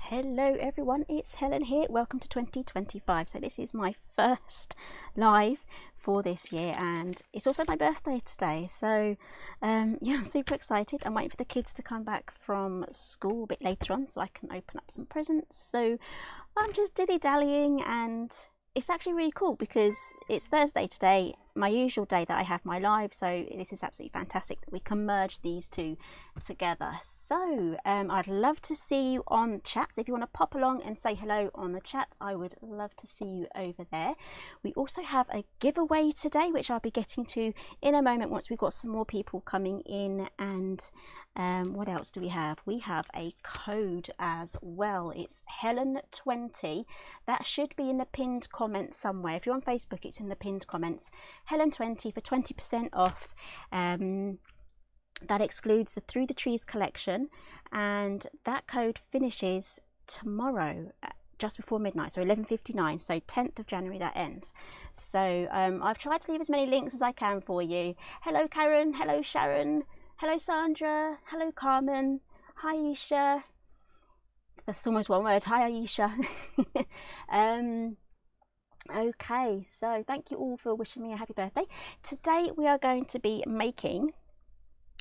Hello everyone, it's Helen here. Welcome to 2025. So this is my first live for this year and it's also my birthday today. So yeah, I'm super excited. I'm waiting for the kids to come back from school a bit later on so I can open up some presents. So I'm just dilly-dallying and it's actually really cool because it's Thursday today, my usual day that I have my live, so this is absolutely fantastic that we can merge these two together. So I'd love to see you on chats. If you want to pop along and say hello on the chats, I would love to see you over there. We also have a giveaway today, which I'll be getting to in a moment once we've got some more people coming in. And what else do we have? We have a code as well. It's Helen20. That should be in the pinned comments somewhere. If you're on Facebook, it's in the pinned comments. Helen20 for 20% off. That excludes the Through the Trees collection, and that code finishes tomorrow just before midnight, so 11:59, so 10th of January that ends. So I've tried to leave as many links as I can for you. Hello Karen, hello Sharon, hello Sandra, hello Carmen, hi Isha. That's almost one word. Hi Aisha. Okay, so thank you all for wishing me a happy birthday. Today we are going to be making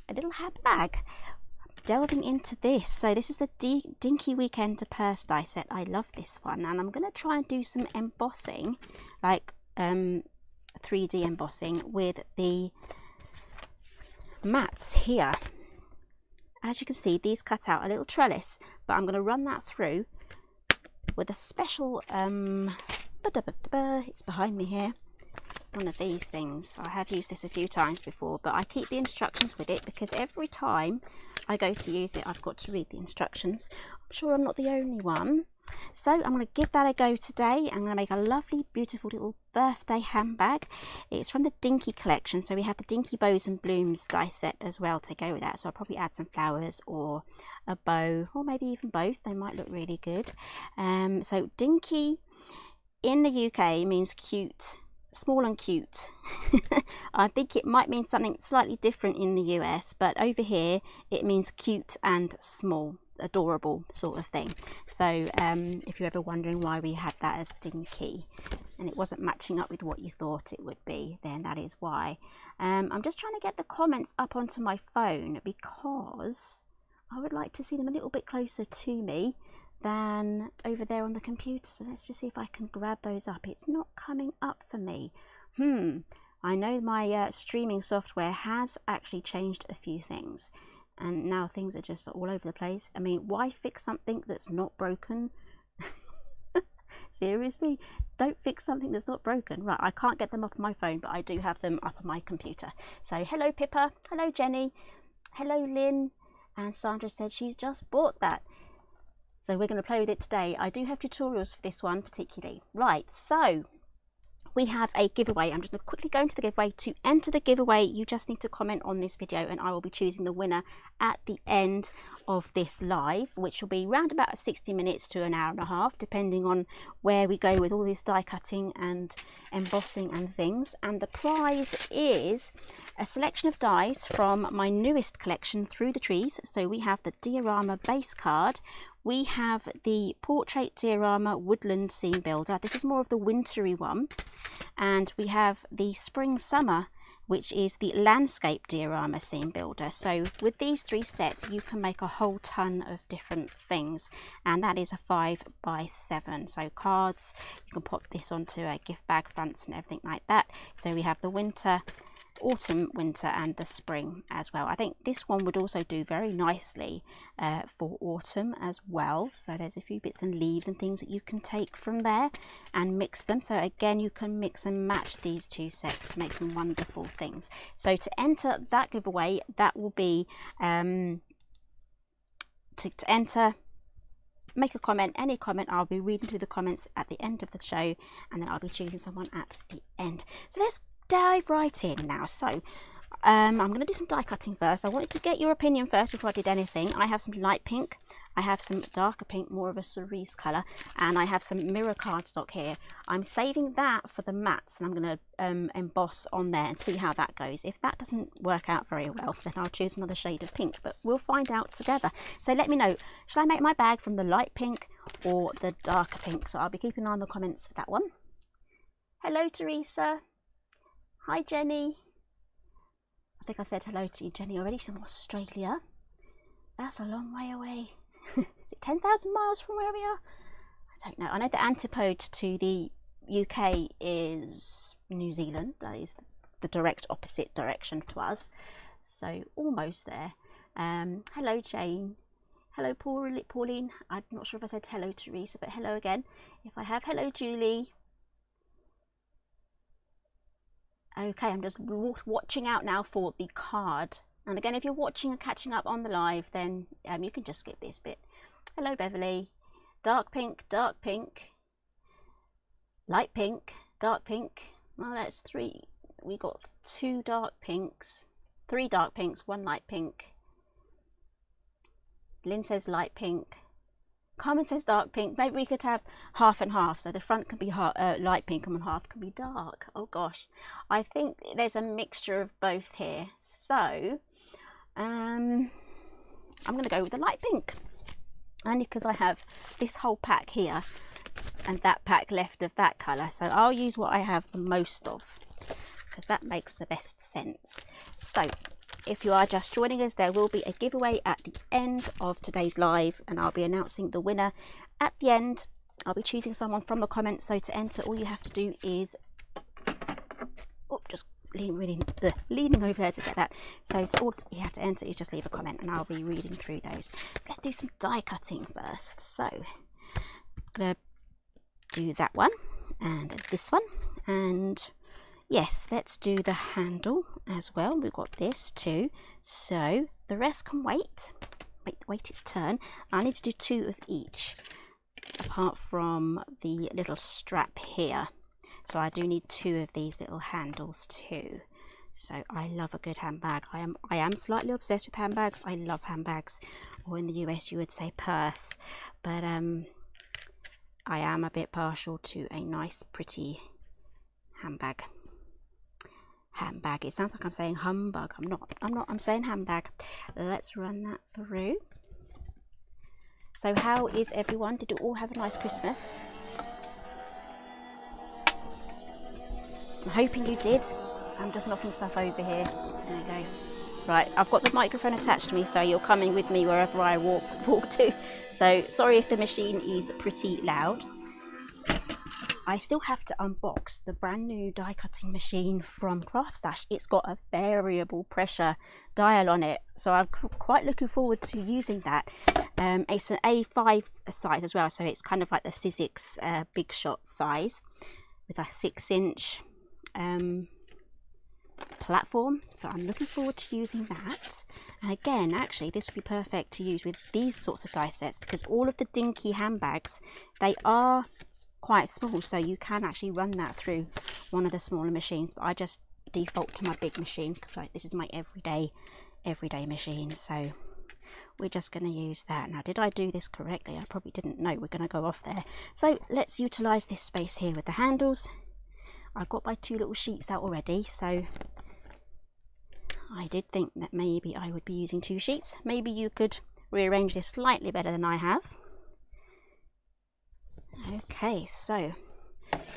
a little handbag, delving into this. So this is the Dinky Weekend to Purse die set. I love this one, and I'm going to try and do some embossing, like 3D embossing with the mats here. As you can see, these cut out a little trellis, but I'm going to run that through with a special it's behind me here, one of these things. I have used this a few times before, but I keep the instructions with it because every time I go to use it I've got to read the instructions. I'm sure I'm not the only one. So I'm going to give that a go today. I'm going to make a lovely beautiful little birthday handbag. It's from the Dinky collection, so we have the Dinky Bows and Blooms die set as well to go with that. So I'll probably add some flowers or a bow, or maybe even both. They might look really good. So Dinky in the UK means cute, small and cute. I think it might mean something slightly different in the US, but over here it means cute and small, adorable sort of thing. So if you're ever wondering why we had that as Dinky and it wasn't matching up with what you thought it would be, then that is why. I'm just trying to get the comments up onto my phone because I would like to see them a little bit closer to me than over there on the computer. So let's just see if I can grab those up. It's not coming up for me. I know my streaming software has actually changed a few things and now things are just all over the place. I mean, why fix something that's not broken? Seriously, don't fix something that's not broken. Right, I can't get them up on my phone, but I do have them up on my computer. So hello Pippa, hello Jenny, hello Lynn, and Sandra said she's just bought that. So we're going to play with it today. I do have tutorials for this one particularly. Right, so we have a giveaway. I'm just going to quickly go into the giveaway. To enter the giveaway, you just need to comment on this video and I will be choosing the winner at the end of this live, which will be around about 60 minutes to an hour and a half, depending on where we go with all this die cutting and embossing and things. And the prize is a selection of dies from my newest collection, Through the Trees. So we have the diorama base card. We have the Portrait Diorama Woodland Scene Builder. This is more of the wintry one. And we have the Spring Summer, which is the Landscape Diorama Scene Builder. So with these three sets, you can make a whole ton of different things. And that is a 5x7. So cards, you can pop this onto a gift bag fronts and everything like that. So we have the winter, autumn, winter and the spring as well. I think this one would also do very nicely for autumn as well. So there's a few bits and leaves and things that you can take from there and mix them. So again, you can mix and match these two sets to make some wonderful things. So to enter that giveaway, that will be to enter, make a comment, any comment. I'll be reading through the comments at the end of the show and then I'll be choosing someone at the end. So let's dive right in now. So I'm going to do some die cutting first. I wanted to get your opinion first before I did anything. I have some light pink, I have some darker pink, more of a cerise colour, and I have some mirror cardstock here. I'm saving that for the mattes, and I'm going to emboss on there and see how that goes. If that doesn't work out very well, then I'll choose another shade of pink, but we'll find out together. So let me know, shall I make my bag from the light pink or the darker pink? So I'll be keeping an eye on the comments for that one. Hello Teresa. Hi Jenny. I think I've said hello to you, Jenny, already. She's from Australia. That's a long way away. Is it 10,000 miles from where we are? I don't know. I know the antipode to the UK is New Zealand. That is the direct opposite direction to us. So almost there. Hello Jane. Hello Pauline. I'm not sure if I said hello Teresa, but hello again. If I have, hello Julie. Okay, I'm just watching out now for the card. And again, if you're watching and catching up on the live, then you can just skip this bit. Hello Beverly. Dark pink, light pink, dark pink. Well, that's 3. We got 2 dark pinks, 3 dark pinks, 1 light pink. Lynn says light pink. Carmen says dark pink. Maybe we could have half and half, so the front can be light pink and half can be dark. Oh gosh, I think there's a mixture of both here. So I'm going to go with the light pink, only because I have this whole pack here and that pack left of that colour. So I'll use what I have the most of, because that makes the best sense. So if you are just joining us, there will be a giveaway at the end of today's live, and I'll be announcing the winner at the end. I'll be choosing someone from the comments, so to enter all you have to do is just leaning over there to get that. So it's all you have to enter is just leave a comment, and I'll be reading through those. So let's do some die cutting first. So I'm gonna do that one and this one, and yes, let's do the handle as well. We've got this too, so the rest can wait its turn. I need to do 2 of each, apart from the little strap here. So I do need 2 of these little handles too. So I love a good handbag. I am slightly obsessed with handbags. I love handbags, or in the US you would say purse, but I am a bit partial to a nice pretty handbag. It sounds like I'm saying humbug. I'm not, I'm saying handbag. Let's run that through. So how is everyone? Did you all have a nice Christmas? I'm hoping you did. I'm just knocking stuff over here. There we go. Right, I've got the microphone attached to me, so you're coming with me wherever I walk to. So sorry if the machine is pretty loud. I still have to unbox the brand new die cutting machine from Craft Stash. It's got a variable pressure dial on it, so I'm quite looking forward to using that. It's an A5 size as well, so it's kind of like the Sizzix Big Shot size with a 6-inch platform, so I'm looking forward to using that. And again, actually this would be perfect to use with these sorts of die sets, because all of the dinky handbags, they are quite small, so you can actually run that through one of the smaller machines, but I just default to my big machine because this is my everyday machine. So we're just going to use that. Now, did I do this correctly? I probably didn't. No, we're going to go off there. So let's utilize this space here with the handles. I've got my 2 little sheets out already, so I did think that maybe I would be using 2 sheets. Maybe you could rearrange this slightly better than I have. Okay, so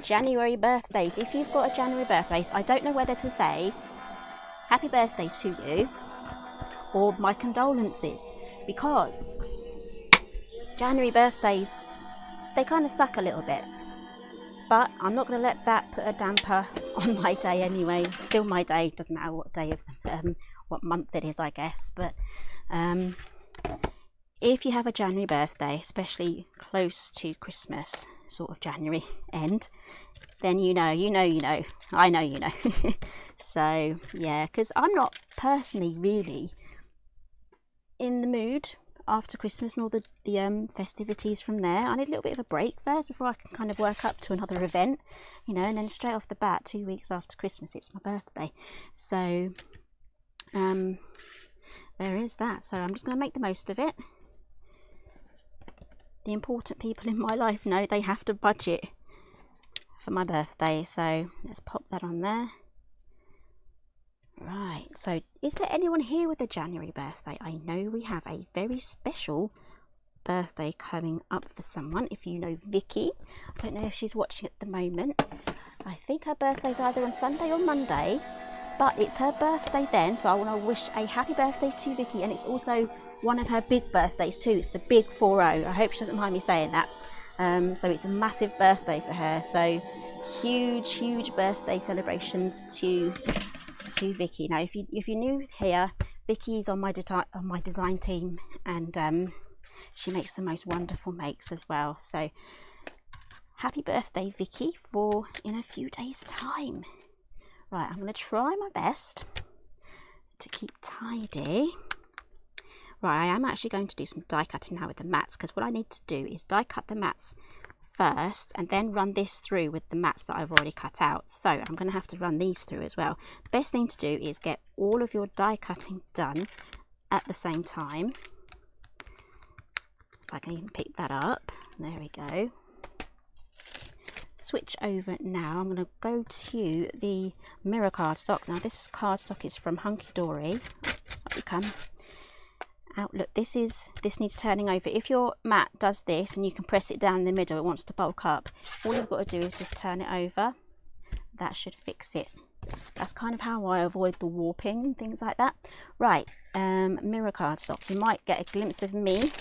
January birthdays. If you've got a January birthday, I don't know whether to say happy birthday to you or my condolences, because January birthdays, they kind of suck a little bit, but I'm not going to let that put a damper on my day anyway. Still my day, doesn't matter what day of what month it is, I guess. But if you have a January birthday, especially close to Christmas, sort of January end, then you know. I know you know. So yeah, because I'm not personally really in the mood after Christmas and all the festivities from there. I need a little bit of a break first before I can kind of work up to another event, you know, and then straight off the bat, 2 weeks after Christmas, it's my birthday. So there is that. So I'm just going to make the most of it. the important people in my life know they have to budget for my birthday. So let's pop that on there. Right, so is there anyone here with a January birthday? I know we have a very special birthday coming up for someone. If you know Vicky, I don't know if she's watching at the moment. I think her birthday's either on Sunday or Monday, but it's her birthday then, so I want to wish a happy birthday to Vicky, and it's also one of her big birthdays too. It's the big 40. I hope she doesn't mind me saying that. So it's a massive birthday for her, so huge birthday celebrations to Vicky. Now if you're new here, Vicky's on my design team, and she makes the most wonderful makes as well. So happy birthday, Vicky, for in a few days time. Right, I'm going to try my best to keep tidy. Right, I am actually going to do some die cutting now with the mats, because what I need to do is die cut the mats first and then run this through with the mats that I've already cut out. So I'm going to have to run these through as well. The best thing to do is get all of your die cutting done at the same time. If I can even pick that up. There we go. Switch over now. I'm going to go to the mirror cardstock. Now this cardstock is from Hunky Dory. Up you come. Outlook. This needs turning over. If your mat does this and you can press it down in the middle, it wants to bulk up. All you've got to do is just turn it over. That should fix it. That's kind of how I avoid the warping and things like that. Right, mirror cardstock. You might get a glimpse of me.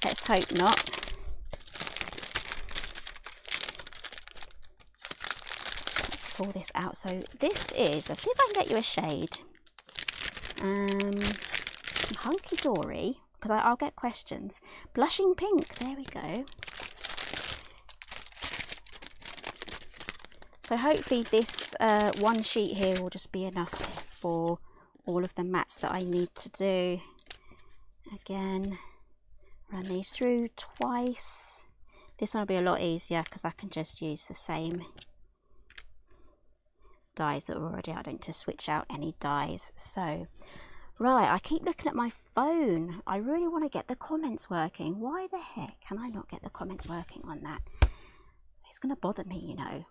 Let's hope not. Let's pull this out. So this is, let's see if I can get you a shade. Hunky Dory, because I'll get questions. Blushing pink, there we go. So hopefully this one sheet here will just be enough for all of the mats that I need to do. Again, run these through twice. This one will be a lot easier because I can just use the same dies that are already out. I don't need to switch out any dies. So right, I keep looking at my phone. I really want to get the comments working. Why the heck can I not get the comments working on that? It's going to bother me, you know.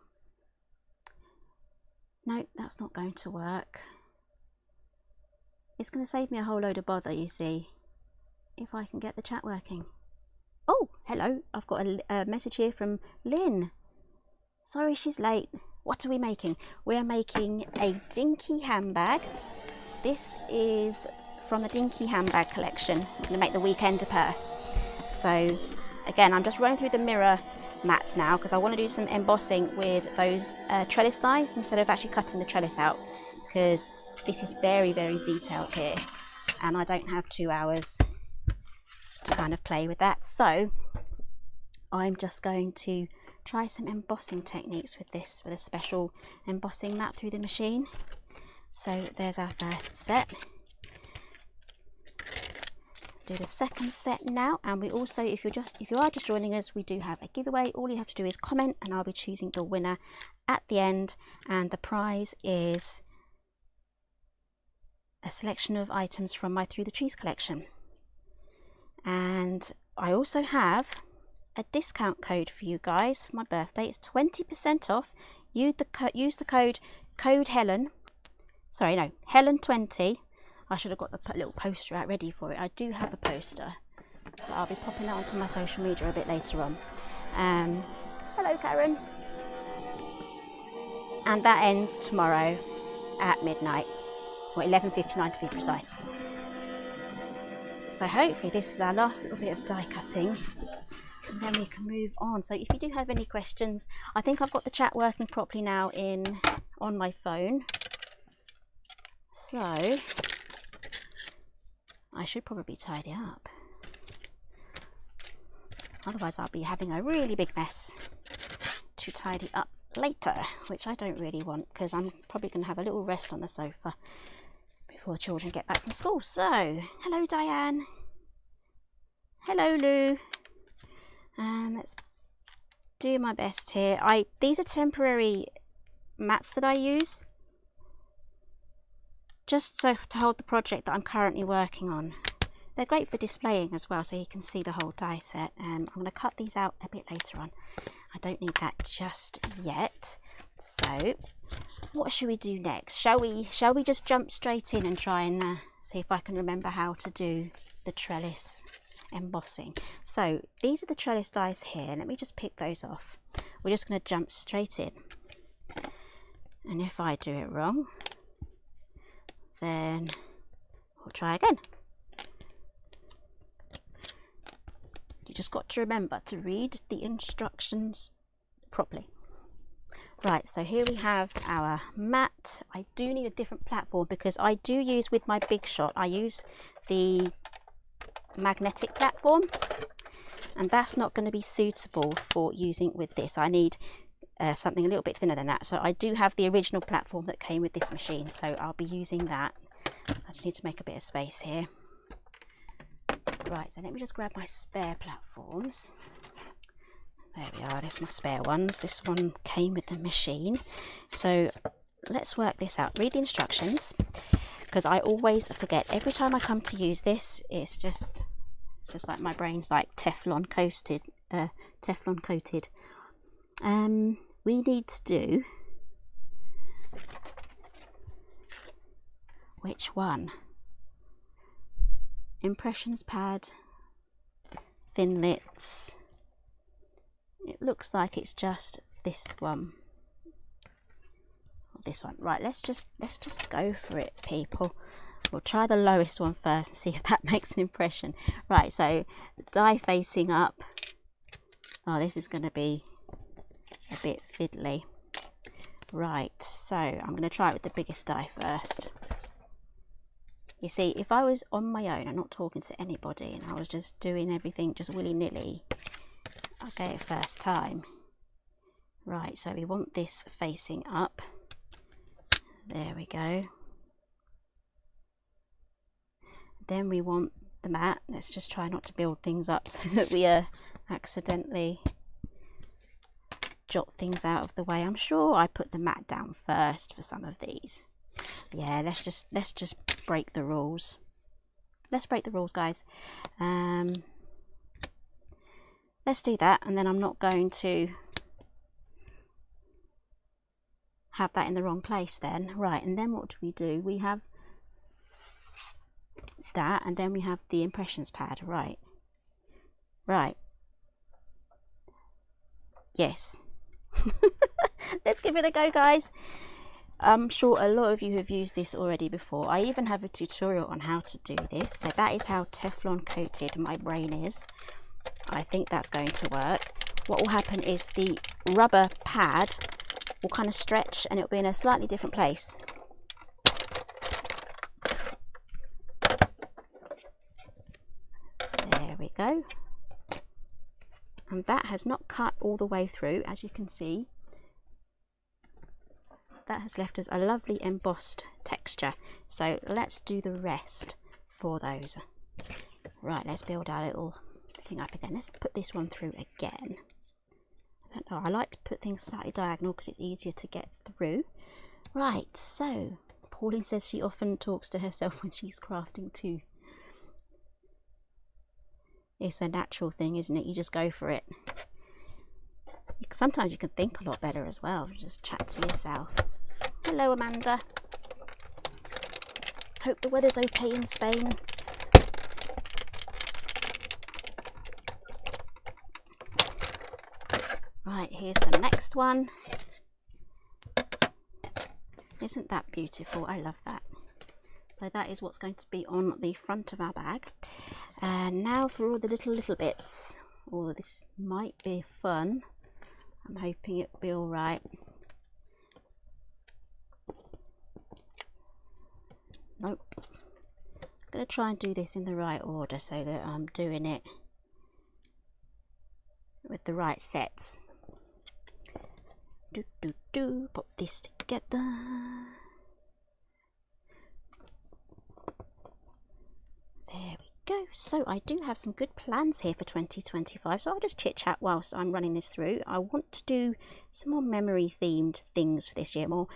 No, that's not going to work. It's going to save me a whole load of bother, you see, if I can get the chat working. Oh, hello. I've got a message here from Lynn. Sorry she's late. What are we making? We are making a dinky handbag. This is from the Dinky Handbag collection. I'm going to make the Weekender purse. So again, I'm just running through the mirror mats now because I want to do some embossing with those trellis dies instead of actually cutting the trellis out, because this is very detailed here and I don't have 2 hours to kind of play with that. So I'm just going to try some embossing techniques with this, with a special embossing mat through the machine. So there's our first set. Do the second set now, and we also, if you are just joining us, we do have a giveaway. All you have to do is comment and I'll be choosing the winner at the end, and the prize is a selection of items from my Through the Trees collection. And I also have a discount code for you guys for my birthday. It's 20% off. Use the code Helen. Sorry, no, Helen20. I should have got the little poster out ready for it. I do have a poster, but I'll be popping that onto my social media a bit later on. Hello, Karen. And that ends tomorrow at midnight, or 11:59 to be precise. So hopefully this is our last little bit of die cutting, and then we can move on. So if you do have any questions, I think I've got the chat working properly now on my phone. So I should probably tidy up. Otherwise I'll be having a really big mess to tidy up later, which I don't really want, because I'm probably going to have a little rest on the sofa before the children get back from school. So, hello Diane. Hello Lou. And let's do my best here. These are temporary mats that I use, just so to hold the project that I'm currently working on. They're great for displaying as well, so you can see the whole die set. I'm going to cut these out a bit later on. I don't need that just yet. So what should we do next? Shall we just jump straight in and try and see if I can remember how to do the trellis embossing? So these are the trellis dies here. Let me just pick those off. We're just going to jump straight in. And if I do it wrong, then we'll try again. You just got to remember to read the instructions properly. Right, so here we have our mat. I do need a different platform because I do use with my Big Shot, I use the magnetic platform, and that's not going to be suitable for using with this. I need something a little bit thinner than that. So I do have the original platform that came with this machine, so I'll be using that. So I just need to make a bit of space here. Right, so let me just grab my spare platforms. There we are, there's my spare ones. This one came with the machine. So let's work this out. Read the instructions, because I always forget. Every time I come to use this, it's just like my brain's like Teflon coated. We need to do, which one? Impressions pad, thinlits. It looks like it's just this one. This one. Right, let's just go for it, people. We'll try the lowest one first and see if that makes an impression. Right, so die facing up. Oh, this is going to be a bit fiddly. Right, so I'm going to try it with the biggest die first. You see, if I was on my own, I'm not talking to anybody, and I was just doing everything just willy-nilly, I'll get it first time. Right, so we want this facing up. There we go. Then we want the mat. Let's just try not to build things up so that we accidentally jot things out of the way. I'm sure I put the mat down first for some of these. Yeah, let's just break the rules. Let's break the rules, guys. Let's do that, and then I'm not going to have that in the wrong place then. Right, and then what do? We have that, and then we have the impressions pad. Right. Yes. Let's give it a go, guys. I'm sure a lot of you have used this already before. I even have a tutorial on how to do this. So that is how Teflon coated my brain is. I think that's going to work. What will happen is the rubber pad will kind of stretch and it'll be in a slightly different place. There we go. And that has not cut all the way through, as you can see. That has left us a lovely embossed texture. So let's do the rest for those. Right, let's build our little thing up again. Let's put this one through again. I don't know, I like to put things slightly diagonal because it's easier to get through. Right, so Pauline says she often talks to herself when she's crafting too. It's a natural thing, isn't it? You just go for it. Sometimes you can think a lot better as well. Just chat to yourself. Hello, Amanda. Hope the weather's okay in Spain. Right, here's the next one. Isn't that beautiful? I love that. So that is what's going to be on the front of our bag. And now for all the little bits. Oh, this might be fun. I'm hoping it'll be all right. Nope. I'm going to try and do this in the right order so that I'm doing it with the right sets. Pop this together. There we go. So I do have some good plans here for 2025, so I'll just chit chat whilst I'm running this through. I want to do some more memory themed things for this year, more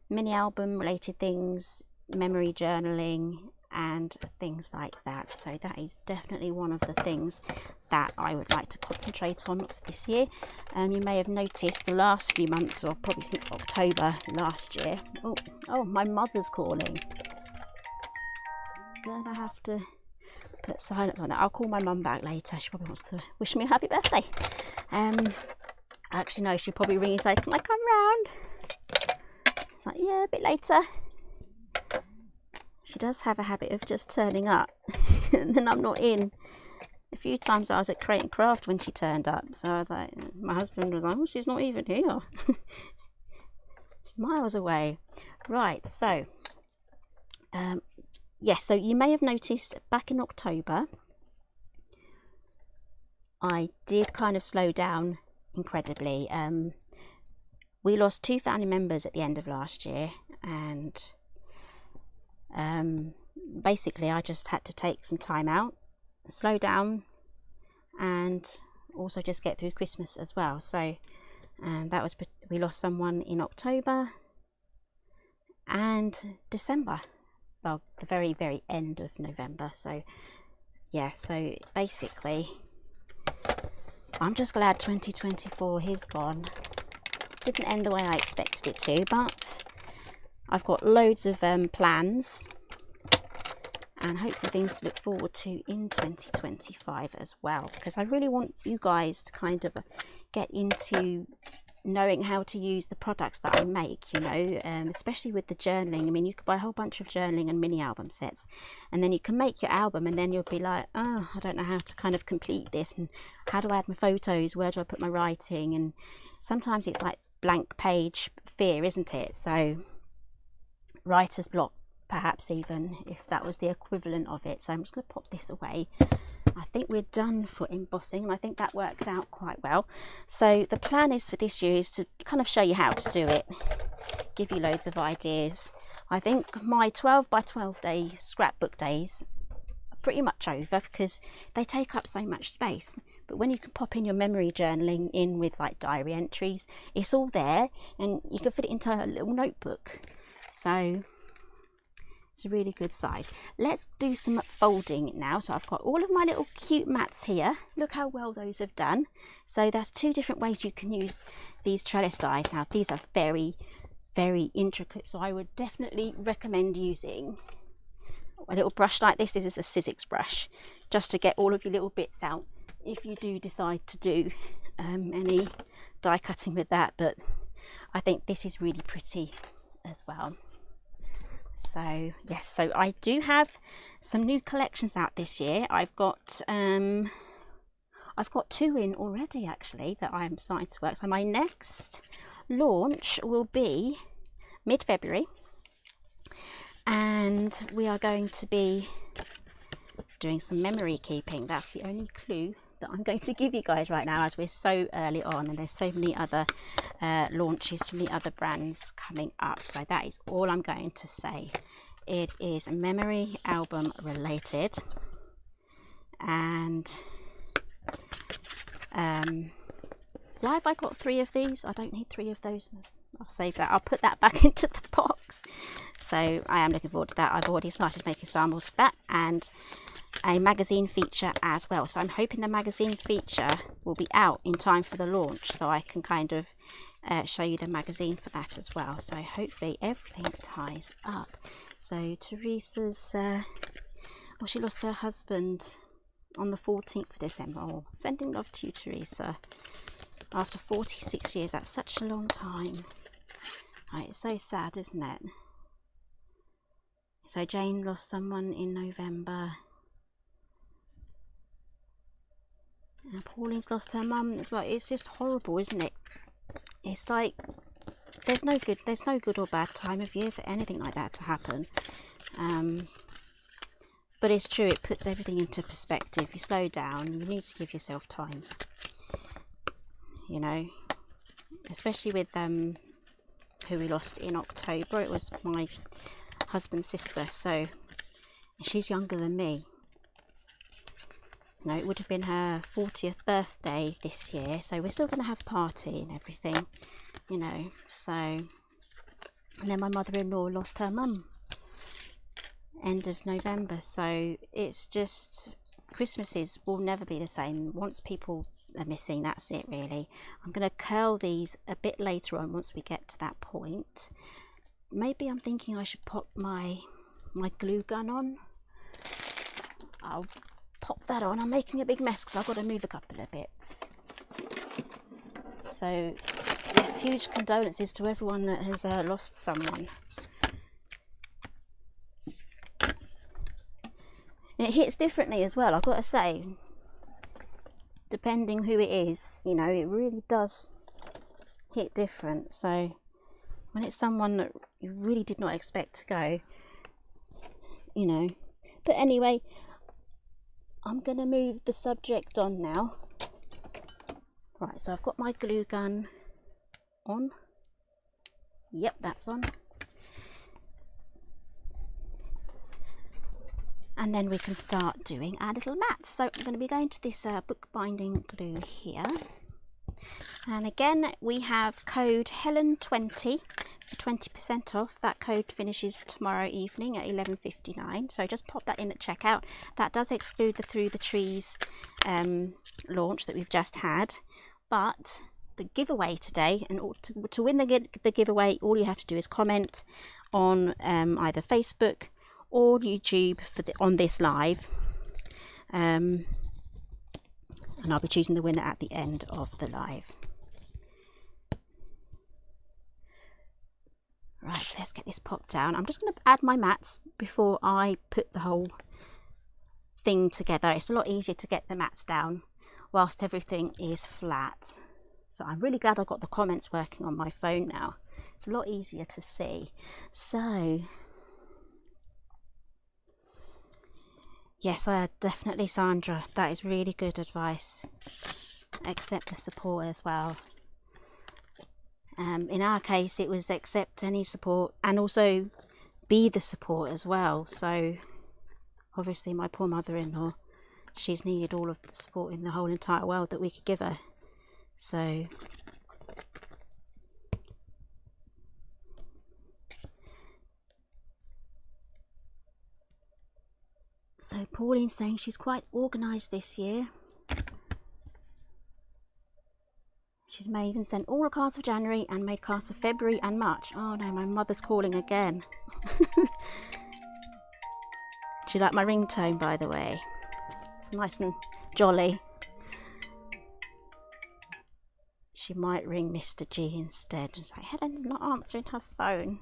mini album related things, memory journaling, and things like that. So that is definitely one of the things that I would like to concentrate on this year. You may have noticed the last few months, or probably since October last year. Oh, my mother's calling. Gonna have to put silence on it. I'll call my mum back later. She probably wants to wish me a happy birthday. Actually no, she'll probably ring and say, can I come round? It's like, yeah, a bit later. She does have a habit of just turning up and then I'm not in. A few times I was at Create and Craft when she turned up, so I was like, my husband was like, oh, she's not even here. She's miles away. Right, so yes, so you may have noticed back in October I did kind of slow down incredibly. We lost 2 family members at the end of last year, and basically I just had to take some time out, slow down, and also just get through Christmas as well. So that was, we lost someone in October and December, well, the very end of November. So yeah, so basically I'm just glad 2024 is gone. Didn't end the way I expected it to, but I've got loads of plans and hopefully things to look forward to in 2025 as well, because I really want you guys to kind of get into knowing how to use the products that I make, you know, especially with the journaling. I mean, you could buy a whole bunch of journaling and mini album sets, and then you can make your album, and then you'll be like, oh, I don't know how to kind of complete this, and how do I add my photos, where do I put my writing? And sometimes it's like blank page fear, isn't it? So writer's block, perhaps, even if that was the equivalent of it. So I'm just going to pop this away. I think we're done for embossing, and I think that worked out quite well. So the plan is for this year is to kind of show you how to do it, give you loads of ideas. I think my 12 by 12 day scrapbook days are pretty much over because they take up so much space. But when you can pop in your memory journaling in with like diary entries, it's all there, and you can fit it into a little notebook. So it's a really good size. Let's do some folding now. So I've got all of my little cute mats here. Look how well those have done. So that's 2 different ways you can use these trellis dies. Now these are very intricate, so I would definitely recommend using a little brush like this. This is a Sizzix brush, just to get all of your little bits out if you do decide to do any die cutting with that. But I think this is really pretty as well. So yes, so I do have some new collections out this year. I've got 2 in already actually that I'm starting to work. So my next launch will be mid-February, and we are going to be doing some memory keeping. That's the only clue that I'm going to give you guys right now, as we're so early on and there's so many other launches from the other brands coming up. So that is all I'm going to say. It is memory album related, and why have I got 3 of these? I don't need 3 of those. I'll save that. I'll put that back into the box. So I am looking forward to that. I've already started making samples for that, and a magazine feature as well. So I'm hoping the magazine feature will be out in time for the launch, so I can kind of show you the magazine for that as well. So hopefully everything ties up. So Teresa's well, she lost her husband on the 14th of December. Oh, sending love to you, Teresa. After 46 years, that's such a long time. Right, it's so sad, isn't it? So Jane lost someone in November. And Pauline's lost her mum as well. It's just horrible, isn't it? It's like there's no good or bad time of year for anything like that to happen. But it's true, it puts everything into perspective. You slow down, you need to give yourself time. You know, especially with who we lost in October. It was my husband's sister, so she's younger than me. You know, it would have been her 40th birthday this year, so we're still going to have a party and everything, you know. So, and then my mother-in-law lost her mum end of November, so it's just, Christmases will never be the same. Once people are missing, that's it really. I'm going to curl these a bit later on once we get to that point. Maybe I'm thinking I should pop my glue gun on. I'll pop that on. I'm making a big mess because I've got to move a couple of bits. So yes, huge condolences to everyone that has lost someone. And it hits differently as well, I've got to say, depending who it is, you know, it really does hit different. So when it's someone that you really did not expect to go, you know. But anyway, I'm going to move the subject on now. Right, so I've got my glue gun on. Yep, that's on. And then we can start doing our little mats. So I'm going to be going to this bookbinding glue here. And again, we have code Helen20 for 20% off. That code finishes tomorrow evening at 11:59. So just pop that in at checkout. That does exclude the Through the Trees launch that we've just had. But the giveaway today, and to win the giveaway, all you have to do is comment on either Facebook or YouTube on this live, and I'll be choosing the winner at the end of the live. Right, so let's get this popped down. I'm just going to add my mats before I put the whole thing together. It's a lot easier to get the mats down whilst everything is flat. So I'm really glad I've got the comments working on my phone now. It's a lot easier to see. So yes, definitely, Sandra, that is really good advice. Accept the support as well. In our case, it was accept any support and also be the support as well. So obviously my poor mother-in-law, she's needed all of the support in the whole entire world that we could give her. So Pauline's saying she's quite organised this year. She's made and sent all the cards for January and made cards for February and March. Oh no, my mother's calling again. Do you like my ringtone, by the way? It's nice and jolly. She might ring Mr. G instead and say, Helen's not answering her phone.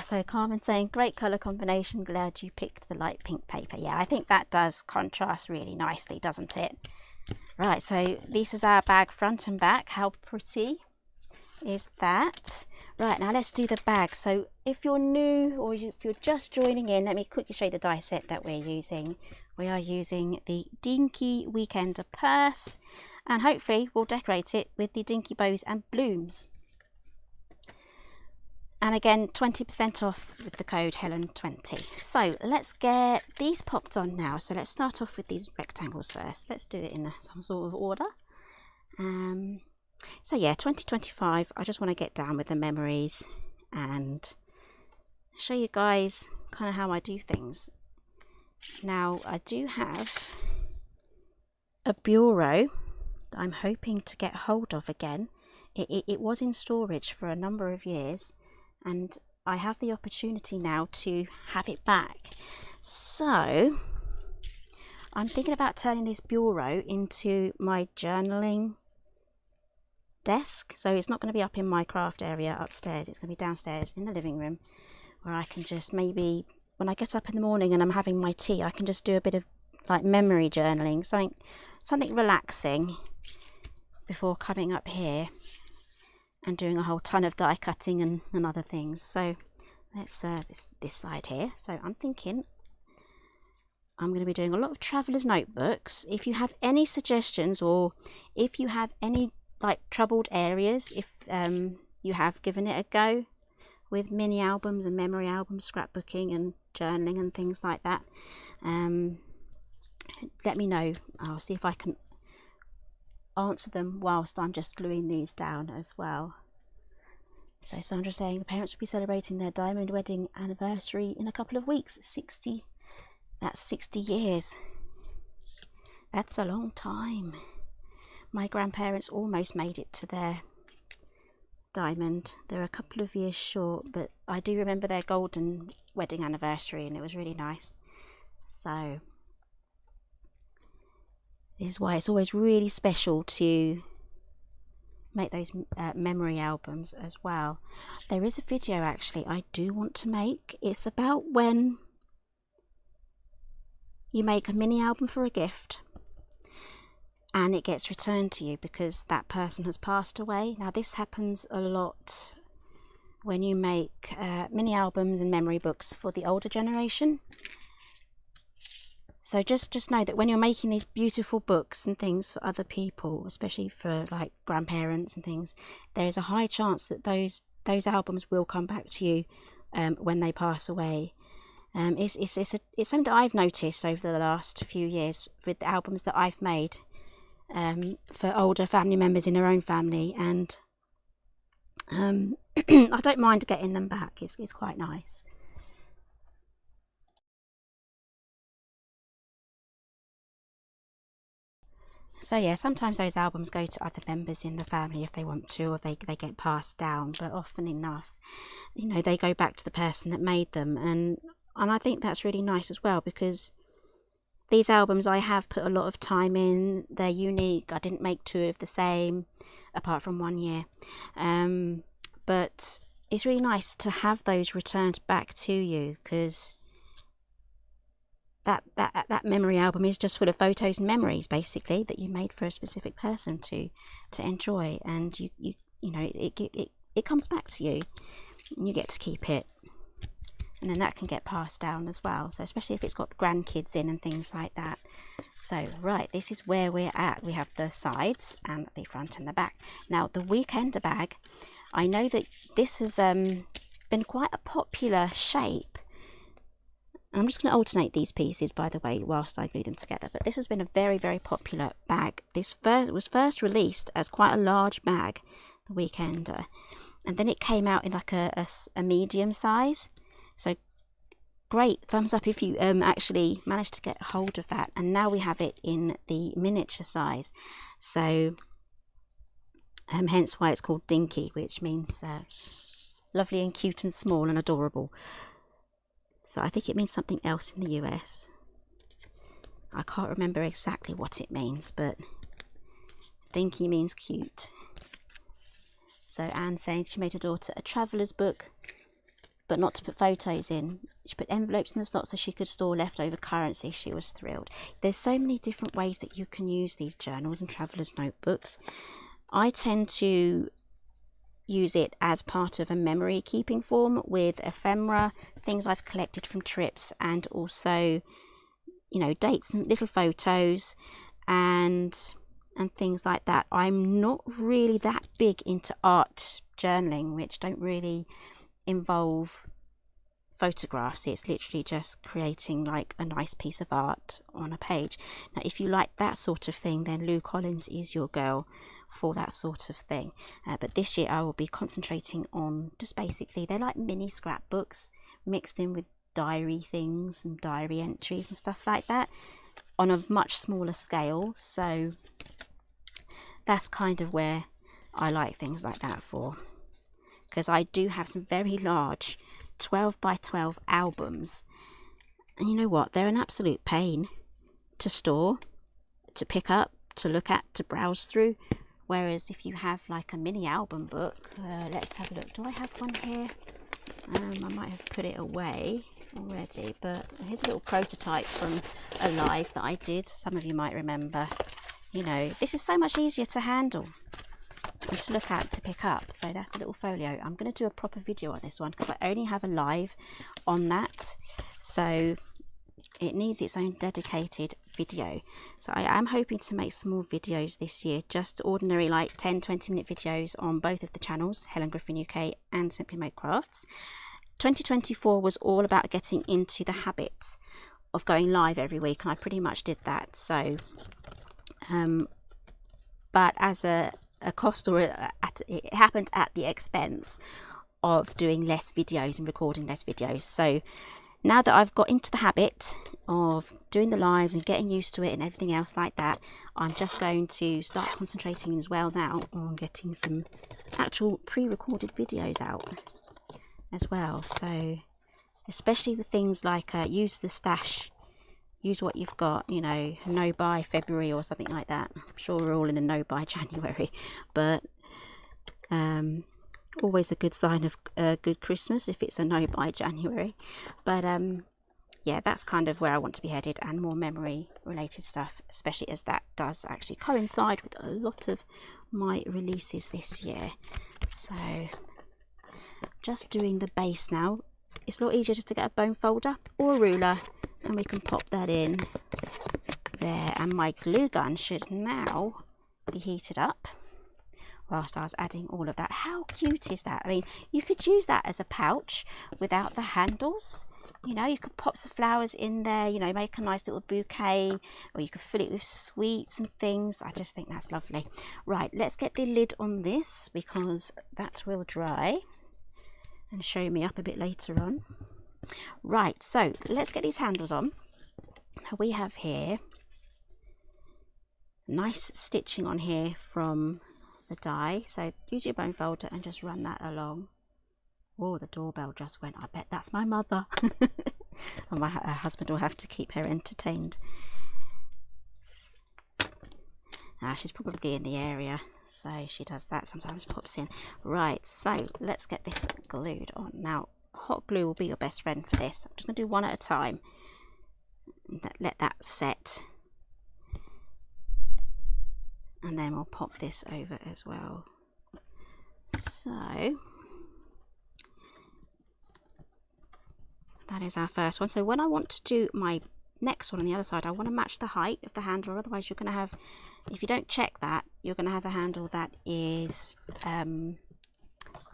So Carmen's saying, great colour combination, glad you picked the light pink paper. Yeah, I think that does contrast really nicely, doesn't it? Right, so this is our bag front and back. How pretty is that? Right, now let's do the bag. So if you're new or if you're just joining in, let me quickly show you the die set that we're using. We are using the Dinky Weekender purse, and hopefully we'll decorate it with the Dinky bows and blooms. And again, 20% off with the code Helen20. So let's get these popped on now. So let's start off with these rectangles first. Let's do it in some sort of order. So yeah, 2025, I just want to get down with the memories and show you guys kind of how I do things. Now, I do have a bureau that I'm hoping to get hold of again. It was in storage for a number of years, and I have the opportunity now to have it back. So I'm thinking about turning this bureau into my journaling desk. So it's not going to be up in my craft area upstairs, it's going to be downstairs in the living room, where I can just maybe, when I get up in the morning and I'm having my tea, I can just do a bit of like memory journaling, something relaxing before coming up here and doing a whole ton of die cutting and other things. So let's this side here. So I'm thinking I'm going to be doing a lot of travelers notebooks. If you have any suggestions, or if you have any like troubled areas, if you have given it a go with mini albums and memory albums, scrapbooking and journaling and things like that, let me know. I'll see if I can answer them whilst I'm just gluing these down as well. So Sandra's saying the parents will be celebrating their diamond wedding anniversary in a couple of weeks. 60, that's 60 years. That's a long time. My grandparents almost made it to their diamond. They're a couple of years short, but I do remember their golden wedding anniversary, and it was really nice. So this is why it's always really special to make those memory albums as well. There is a video actually I do want to make. It's about when you make a mini album for a gift and it gets returned to you because that person has passed away. Now this happens a lot when you make mini albums and memory books for the older generation. So just know that when you're making these beautiful books and things for other people, especially for like grandparents and things, there is a high chance that those albums will come back to you when they pass away. It's something that I've noticed over the last few years with the albums that I've made for older family members in their own family, and I don't mind getting them back. It's quite nice. So yeah, sometimes those albums go to other members in the family if they want to, or they get passed down, but often enough, you know, they go back to the person that made them, and I think that's really nice as well, because these albums I have put a lot of time in. They're unique. I didn't make two of the same, apart from 1 year, but it's really nice to have those returned back to you, because that memory album is just full of photos and memories basically that you made for a specific person to enjoy, and you know it comes back to you and you get to keep it, and then that can get passed down as well, so especially if it's got grandkids in and things like that. So right, this is where we're at. We have the sides and the front and the back. Now the Weekender bag, I know that this has been quite a popular shape. I'm just going to alternate these pieces, by the way, whilst I glue them together. But this has been a very, very popular bag. This was first released as quite a large bag, the Weekender, and then it came out in like a medium size. So great, thumbs up if you actually managed to get hold of that. And now we have it in the miniature size. So hence why it's called Dinky, which means lovely and cute and small and adorable. So I think it means something else in the US. I can't remember exactly what it means, but Dinky means cute. So Anne's saying she made her daughter a traveller's book, but not to put photos in. She put envelopes in the slot so she could store leftover currency. She was thrilled. There's so many different ways that you can use these journals and traveller's notebooks. I tend to use it as part of a memory keeping form with ephemera, things I've collected from trips, and also, you know, dates and little photos and things like that. I'm not really that big into art journaling, which don't really involve photographs. It's literally just creating like a nice piece of art on a page. Now if you like that sort of thing, then Lou Collins is your girl for that sort of thing, but this year I will be concentrating on just basically, they're like mini scrapbooks mixed in with diary things and diary entries and stuff like that on a much smaller scale. So that's kind of where I like things like that for, because I do have some very large 12 by 12 albums, and you know what, they're an absolute pain to store, to pick up, to look at, to browse through. Whereas if you have like a mini album book, let's have a look. Do I have one here? I might have put it away already, but here's a little prototype from a live that I did. Some of you might remember. You know, this is so much easier to handle and to look at, to pick up. So that's a little folio. I'm going to do a proper video on this one because I only have a live on that, so it needs its own dedicated video. So I am hoping to make some more videos this year, just ordinary like 10-20 minute videos on both of the channels, Helen Griffin UK and Simply Make Crafts. 2024 was all about getting into the habit of going live every week, and I pretty much did that. So but as a cost, or it happened at the expense of doing less videos and recording less videos. So now that I've got into the habit of doing the lives and getting used to it and everything else like that, I'm just going to start concentrating as well now on getting some actual pre-recorded videos out as well. So especially with things like use the stash, use what you've got, you know, no buy February or something like that. I'm sure we're all in a no buy January, but always a good sign of a good Christmas if it's a no buy January. But yeah, that's kind of where I want to be headed, and more memory related stuff, especially as that does actually coincide with a lot of my releases this year. So just doing the base now. It's a lot easier just to get a bone folder or a ruler, and we can pop that in there, and my glue gun should now be heated up whilst I was adding all of that. How cute is that? I mean, you could use that as a pouch without the handles. You know, you could pop some flowers in there, you know, make a nice little bouquet, or you could fill it with sweets and things. I just think that's lovely. Right, let's get the lid on this because that will dry and show me up a bit later on. Right, so let's get these handles on. Now we have here nice stitching on here from the die, so use your bone folder and just run that along. Oh, the doorbell just went. I bet that's my mother. And my husband will have to keep her entertained. She's probably in the area, so she does that sometimes, pops in. Right, so let's get this glued on. Now hot glue will be your best friend for this. I'm just going to do one at a time. Let that set, and then we'll pop this over as well. So that is our first one. So when I want to do my next one on the other side, I want to match the height of the handle, otherwise you're going to have, if you don't check that, you're going to have a handle that is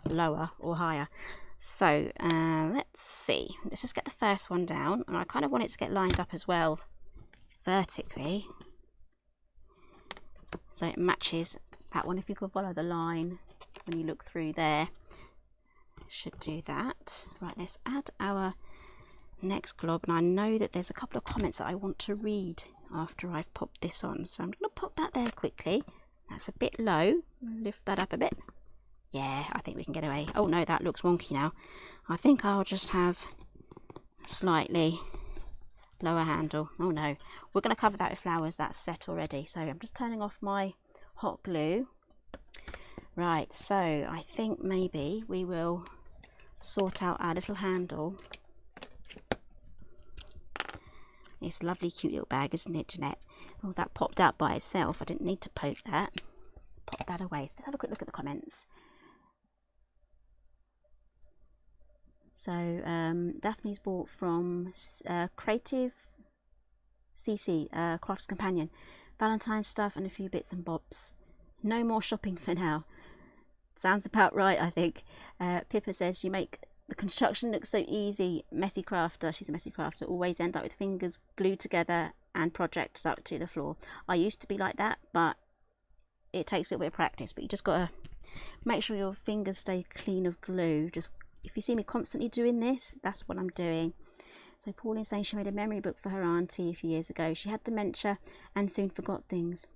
lower or higher. So let's see, let's just get the first one down, and I kind of want it to get lined up as well vertically, so it matches that one. If you could follow the line when you look through there, should do that. Right, let's add our next glob, and I know that there's a couple of comments that I want to read after I've popped this on, so I'm going to pop that there quickly. That's a bit low, lift that up a bit. Yeah, I think we can get away. Oh no, that looks wonky now. I think I'll just have a slightly lower handle. Oh no, we're going to cover that with flowers. That's set already, so I'm just turning off my hot glue. Right, so I think maybe we will sort out our little handle. It's a lovely cute little bag, isn't it, Jeanette? Oh, that popped out by itself. I didn't need to poke that. Pop that away. So let's have a quick look at the comments. So Daphne's bought from Creative CC, Crafts Companion, Valentine's stuff and a few bits and bobs. No more shopping for now. Sounds about right, I think. Pippa says, you make the construction look so easy. Messy crafter. She's a messy crafter. Always end up with fingers glued together and projects up to the floor. I used to be like that, but it takes a little bit of practice. But you just got to make sure your fingers stay clean of glue. Just, if you see me constantly doing this, that's what I'm doing. So Pauline's saying she made a memory book for her auntie a few years ago. She had dementia and soon forgot things.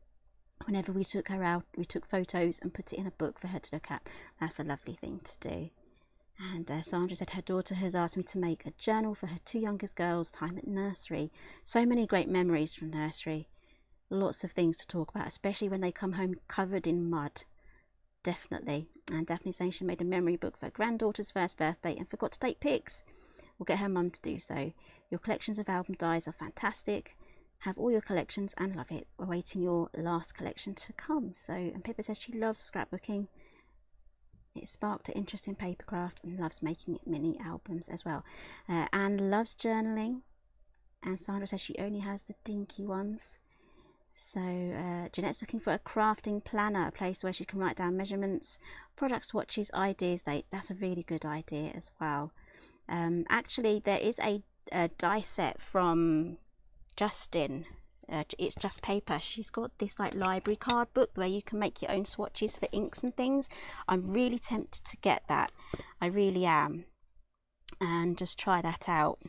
Whenever we took her out, we took photos and put it in a book for her to look at. That's a lovely thing to do. And Sandra said her daughter has asked me to make a journal for her two youngest girls' time at nursery. So many great memories from nursery. Lots of things to talk about, especially when they come home covered in mud. Definitely. And Daphne's saying she made a memory book for her granddaughter's first birthday and forgot to take pics. We'll get her mum to do so. Your collections of album dies are fantastic. Have all your collections and love it. We're waiting your last collection to come. So, and Pippa says she loves scrapbooking. It sparked her interest in papercraft and loves making mini albums as well. Anne loves journaling. And Sandra says she only has the dinky ones. So Jeanette's looking for a crafting planner, a place where she can write down measurements, product swatches, ideas, dates. That's a really good idea as well. Actually, there is a die set from Justin. It's Just Paper. She's got this like library card book where you can make your own swatches for inks and things. I'm really tempted to get that. I really am, and just try that out.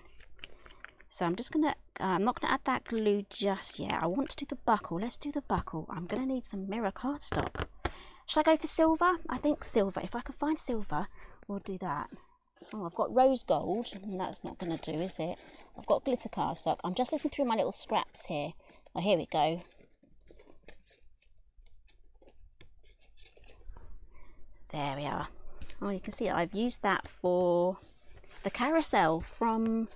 So I'm just gonna I'm not gonna add that glue just yet. I want to do the buckle. Let's do the buckle. I'm gonna need some mirror cardstock. Should I go for silver? I think silver. If I can find silver, we'll do that. Oh, I've got rose gold, and that's not going to do, is it? I've got glitter cardstock. I'm just looking through my little scraps here. Oh, here we go. There we are. Oh, you can see I've used that for the carousel from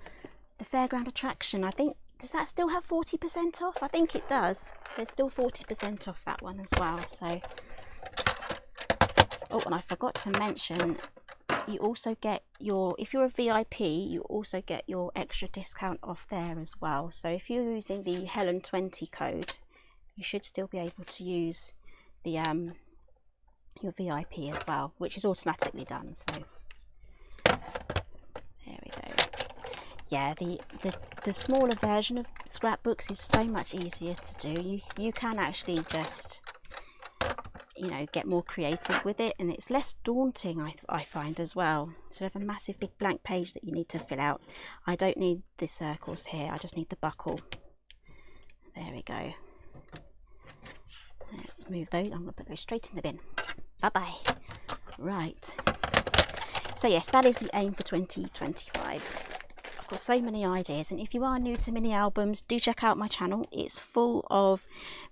the fairground attraction. I think, does that still have 40% off? I think it does. There's still 40% off that one as well. So, oh, and I forgot to mention, you also get your, if you're a VIP, you also get your extra discount off there as well. So if you're using the Helen 20 code, you should still be able to use the your VIP as well, which is automatically done. So there we go. Yeah, the smaller version of scrapbooks is so much easier to do. You can actually just, you know, get more creative with it, and it's less daunting, I find, as well. Instead of a massive big blank page that you need to fill out, I don't need the circles here, I just need the buckle. There we go. Let's move those. I'm going to put those straight in the bin. Bye bye. Right, so yes, that is the aim for 2025. I've got so many ideas, and if you are new to mini albums, do check out my channel. It's full of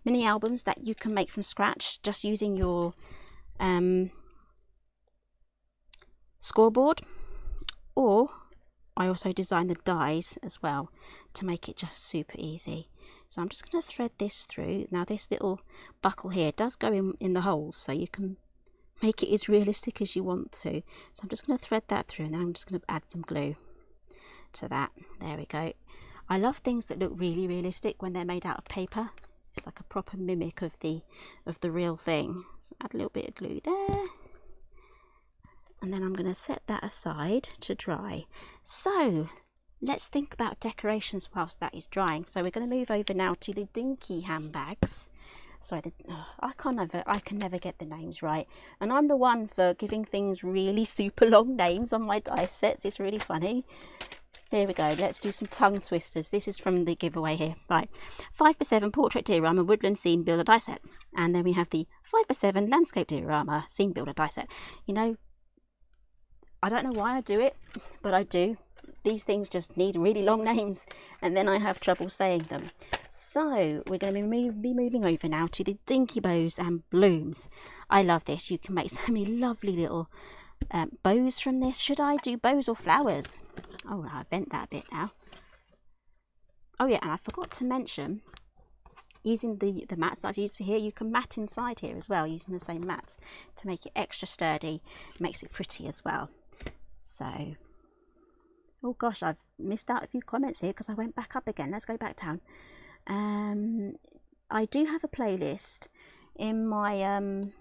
mini albums that you can make from scratch just using your scoreboard, or I also design the dies as well to make it just super easy. So I'm just going to thread this through. Now this little buckle here does go in the holes, so you can make it as realistic as you want to. So I'm just going to thread that through, and then I'm just going to add some glue to that. There we go. I love things that look really realistic when they're made out of paper. It's like a proper mimic of the real thing. So add a little bit of glue there, and then I'm going to set that aside to dry. So let's think about decorations whilst that is drying. So we're going to move over now to the dinky handbags. Sorry, I can never get the names right, and I'm the one for giving things really super long names on my die sets. It's really funny. Here we go. Let's do some tongue twisters. This is from the giveaway here. Right, 5x7 portrait diorama woodland scene builder die set, and then we have the 5x7 landscape diorama scene builder die set. You know, I don't know why I do it, but I do. These things just need really long names, and then I have trouble saying them. So we're going to be moving over now to the dinky bows and blooms. I love this. You can make so many lovely little bows from this. Should I do bows or flowers? Oh, I bent that a bit now. Oh yeah, and I forgot to mention, using the mats that I've used for here, you can mat inside here as well, using the same mats to make it extra sturdy. It makes it pretty as well. So, oh gosh, I've missed out a few comments here because I went back up again. Let's go back down. I do have a playlist in my on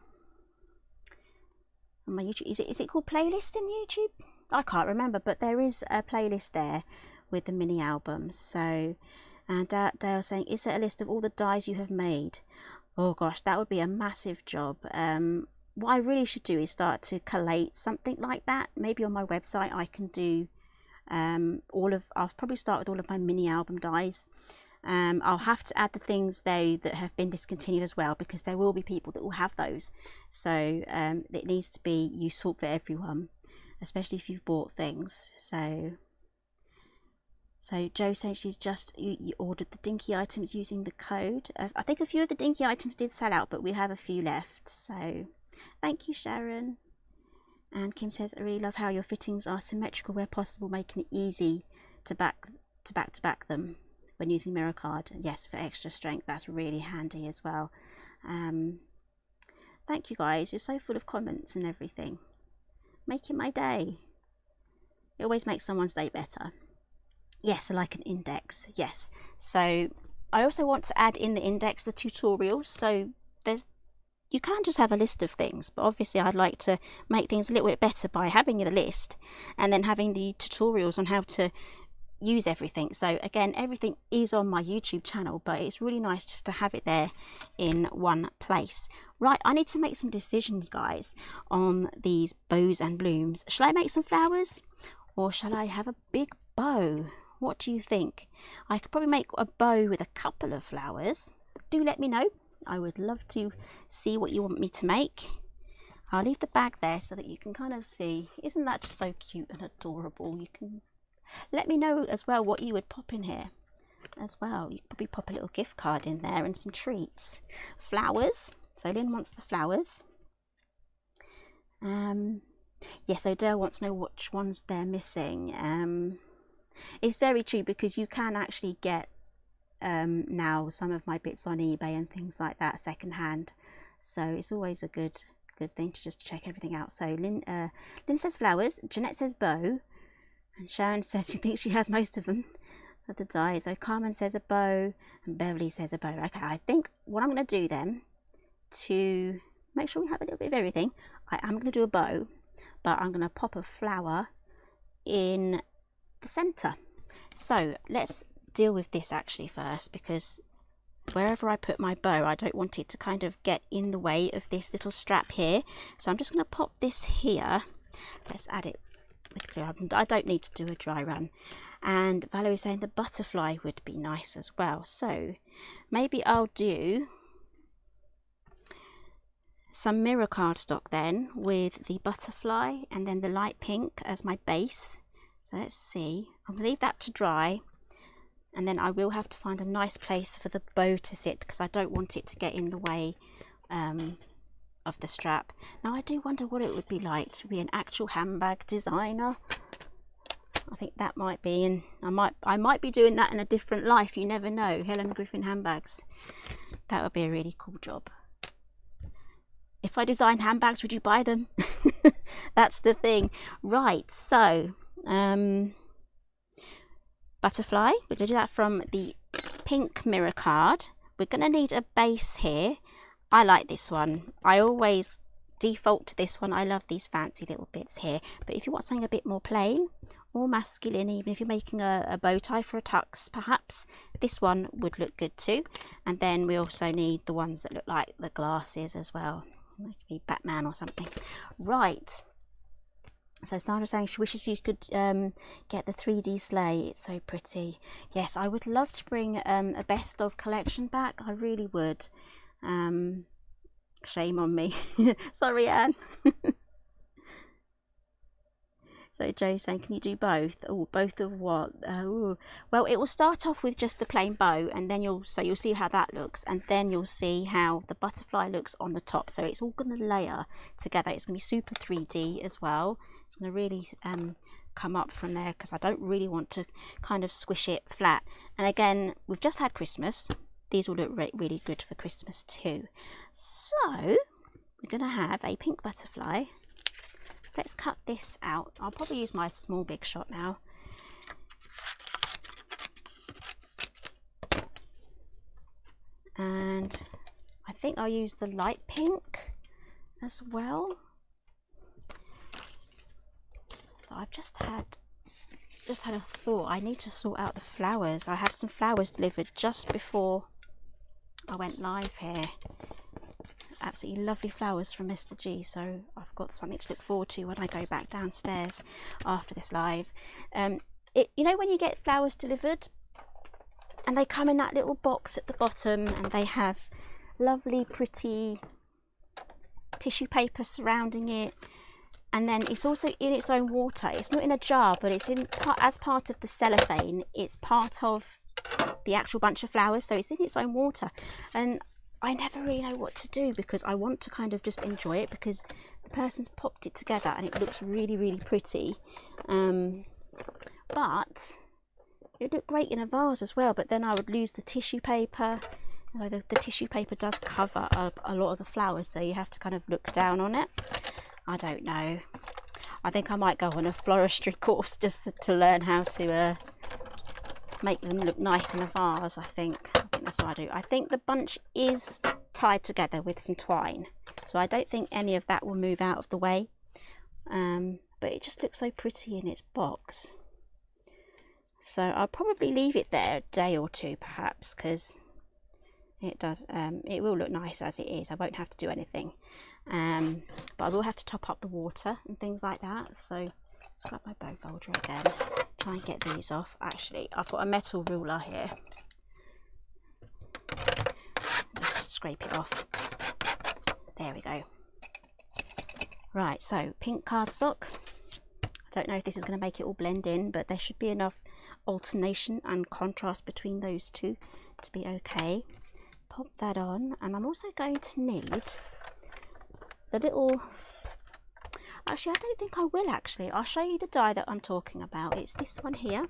my YouTube. Is it called playlist in YouTube? I can't remember, but there is a playlist there with the mini albums. So, and Dale saying, is there a list of all the dies you have made? Oh gosh, that would be a massive job. What I really should do is start to collate something like that. Maybe on my website I can do I'll probably start with all of my mini album dies. I'll have to add the things though that have been discontinued as well, because there will be people that will have those. So it needs to be useful for everyone, especially if you've bought things. So Jo says she's just you ordered the dinky items using the code. I think a few of the dinky items did sell out, but we have a few left. So thank you, Sharon. And Kim says, I really love how your fittings are symmetrical where possible, making it easy to back them when using mirror card. Yes, for extra strength, that's really handy as well. Thank you guys, you're so full of comments and everything, making my day. It always makes someone's day better. Yes, I like an index. Yes, so I also want to add in the index the tutorials. So you can just have a list of things, but obviously I'd like to make things a little bit better by having the list and then having the tutorials on how to use everything. So again, everything is on my YouTube channel, but it's really nice just to have it there in one place. Right, I need to make some decisions, guys, on these bows and blooms. Shall I make some flowers, or shall I have a big bow? What do you think? I could probably make a bow with a couple of flowers. Do let me know. I would love to see what you want me to make. I'll leave the bag there so that you can kind of see. Isn't that just so cute and adorable? You can let me know as well what you would pop in here as well. You could probably pop a little gift card in there and some treats. Flowers. So Lynn wants the flowers. Yes, Odell wants to know which ones they're missing. It's very true, because you can actually get now some of my bits on eBay and things like that secondhand. So it's always a good thing to just check everything out. So Lynn says flowers, Jeanette says bow, and Sharon says she thinks she has most of them, of the dies. So Carmen says a bow, and Beverly says a bow. Okay, I think what I'm going to do then, to make sure we have a little bit of everything, I am going to do a bow, but I'm going to pop a flower in the center. So let's deal with this actually first, because wherever I put my bow, I don't want it to kind of get in the way of this little strap here. So I'm just going to pop this here. Let's add it with glue. I don't need to do a dry run. And Valerie's saying the butterfly would be nice as well. So maybe I'll do some mirror cardstock then with the butterfly and then the light pink as my base. So let's see. I'm going to leave that to dry. And then I will have to find a nice place for the bow to sit, because I don't want it to get in the way of the strap. Now I do wonder what it would be like to be an actual handbag designer. I think that might be, and I might be doing that in a different life. You never know. Helen Griffin handbags. That would be a really cool job. If I design handbags, would you buy them? That's the thing. Right, so butterfly, we're going to do that from the pink mirror card. We're going to need a base here. I like this one. I always default to this one. I love these fancy little bits here, but if you want something a bit more plain or masculine, even if you're making a bow tie for a tux perhaps, this one would look good too. And then we also need the ones that look like the glasses as well. It could be Batman or something. Right. So Sandra's saying she wishes you could get the 3D sleigh. It's so pretty. Yes, I would love to bring a best of collection back. I really would. Shame on me. Sorry, Anne. So Joe's saying, can you do both? Oh, both of what? Oh, well, it will start off with just the plain bow, and then you'll see how that looks, and then you'll see how the butterfly looks on the top. So it's all going to layer together. It's going to be super 3D as well. It's going to really come up from there, because I don't really want to kind of squish it flat. And again, we've just had Christmas. These will look really good for Christmas too. So we're going to have a pink butterfly. Let's cut this out. I'll probably use my small big shot now. And I think I'll use the light pink as well. So I've just had a thought. I need to sort out the flowers. I had some flowers delivered just before I went live here. Absolutely lovely flowers from Mr. G, so I've got something to look forward to when I go back downstairs after this live. You know when you get flowers delivered and they come in that little box at the bottom, and they have lovely pretty tissue paper surrounding it, and then it's also in its own water. It's not in a jar, but it's as part of the cellophane. It's part of the actual bunch of flowers, so it's in its own water. And I never really know what to do, because I want to kind of just enjoy it, because the person's popped it together and it looks really pretty. But it would look great in a vase as well, but then I would lose the tissue paper. The tissue paper does cover a lot of the flowers, so you have to kind of look down on it. I don't know. I think I might go on a floristry course just to learn how to make them look nice in a vase. I think that's what I do. I think the bunch is tied together with some twine, so I don't think any of that will move out of the way, but it just looks so pretty in its box. So I'll probably leave it there a day or two perhaps, because it does it will look nice as it is. I won't have to do anything, but I will have to top up the water and things like that. So let's grab my bone folder again, try and get these off. Actually, I've got a metal ruler here, just scrape it off. There we go. Right, so pink cardstock. I don't know if this is going to make it all blend in, but there should be enough alternation and contrast between those two to be okay. Pop that on, and I'm also going to need the little, actually I don't think I will actually, I'll show you the die that I'm talking about. It's this one here.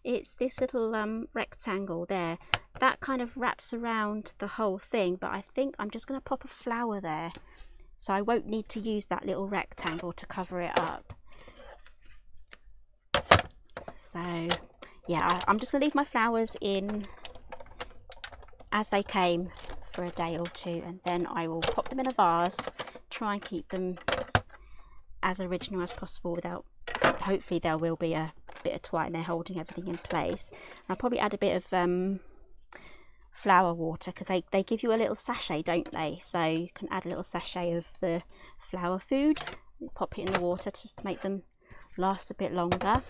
It's this little rectangle there that kind of wraps around the whole thing, but I think I'm just going to pop a flower there, so I won't need to use that little rectangle to cover it up. So yeah, I'm just going to leave my flowers in as they came for a day or two, and then I will pop them in a vase, try and keep them as original as possible without, hopefully there will be a bit of twine there holding everything in place. I'll probably add a bit of flower water, because they give you a little sachet, don't they? So you can add a little sachet of the flower food, pop it in the water just to make them last a bit longer,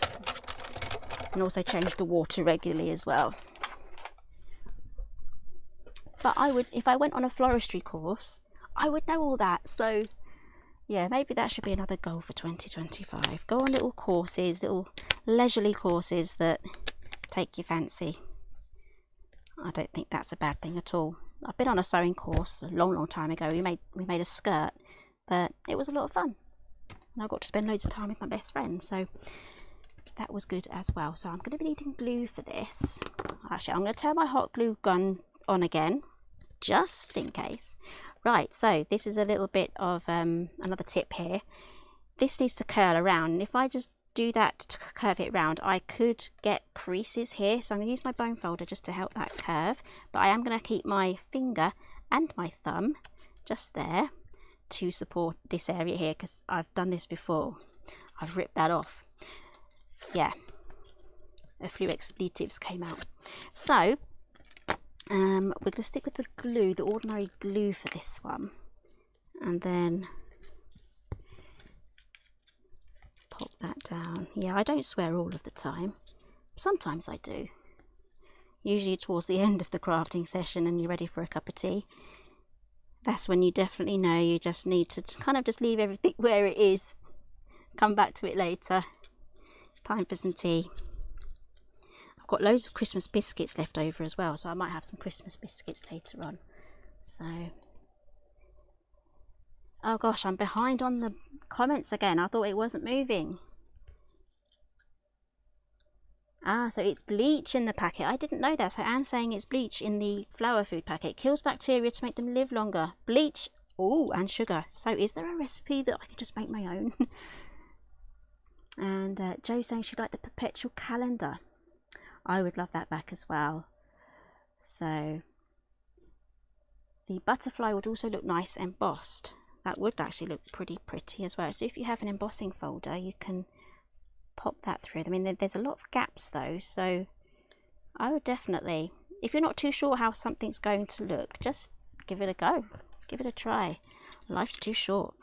and also change the water regularly as well. But I would, if I went on a floristry course, I would know all that. So yeah, maybe that should be another goal for 2025. Go on little courses, little leisurely courses that take your fancy. I don't think that's a bad thing at all. I've been on a sewing course a long time ago. We made a skirt, but it was a lot of fun, and I got to spend loads of time with my best friend, so that was good as well. So I'm going to be needing glue for this. Actually, I'm going to turn my hot glue gun on again, just in case. Right, so this is a little bit of another tip here. This needs to curl around, and if I just do that to curve it round, I could get creases here, so I'm going to use my bone folder just to help that curve, but I am going to keep my finger and my thumb just there to support this area here, because I've done this before. I've ripped that off. Yeah, a few expletives came out. So we're going to stick with the glue, the ordinary glue for this one, and then pop that down. Yeah, I don't swear all of the time. Sometimes I do. Usually towards the end of the crafting session and you're ready for a cup of tea. That's when you definitely know you just need to kind of just leave everything where it is. Come back to it later. It's time for some tea. I've got loads of Christmas biscuits left over as well, so I might have some Christmas biscuits later on. So, oh gosh, I'm behind on the comments again. I thought it wasn't moving. Ah, so it's bleach in the packet. I didn't know that. So Anne's saying it's bleach in the flower food packet. Kills bacteria to make them live longer. Bleach, oh, and sugar. So is there a recipe that I can just make my own? And Joe's saying she'd like the perpetual calendar. I would love that back as well. So the butterfly would also look nice embossed. That would actually look pretty as well. So if you have an embossing folder, you can pop that through. I mean, there's a lot of gaps though, so I would definitely, if you're not too sure how something's going to look, just give it a go, give it a try. Life's too short.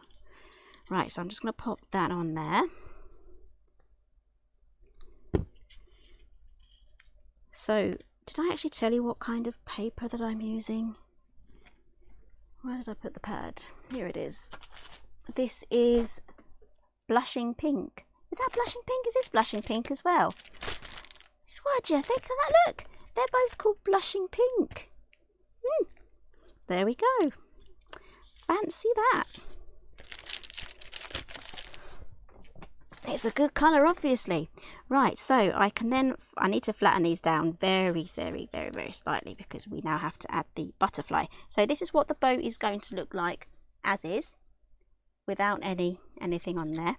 Right, so I'm just going to pop that on there. So did I actually tell you what kind of paper that I'm using? Where did I put the pad? Here it is. This is blushing pink. Is that blushing pink? Is this blushing pink as well? What do you think of that? Look, they're both called blushing pink. There we go. Fancy that. It's a good colour, obviously. Right, so I need to flatten these down very slightly, because we now have to add the butterfly. So this is what the bow is going to look like as is, without anything on there.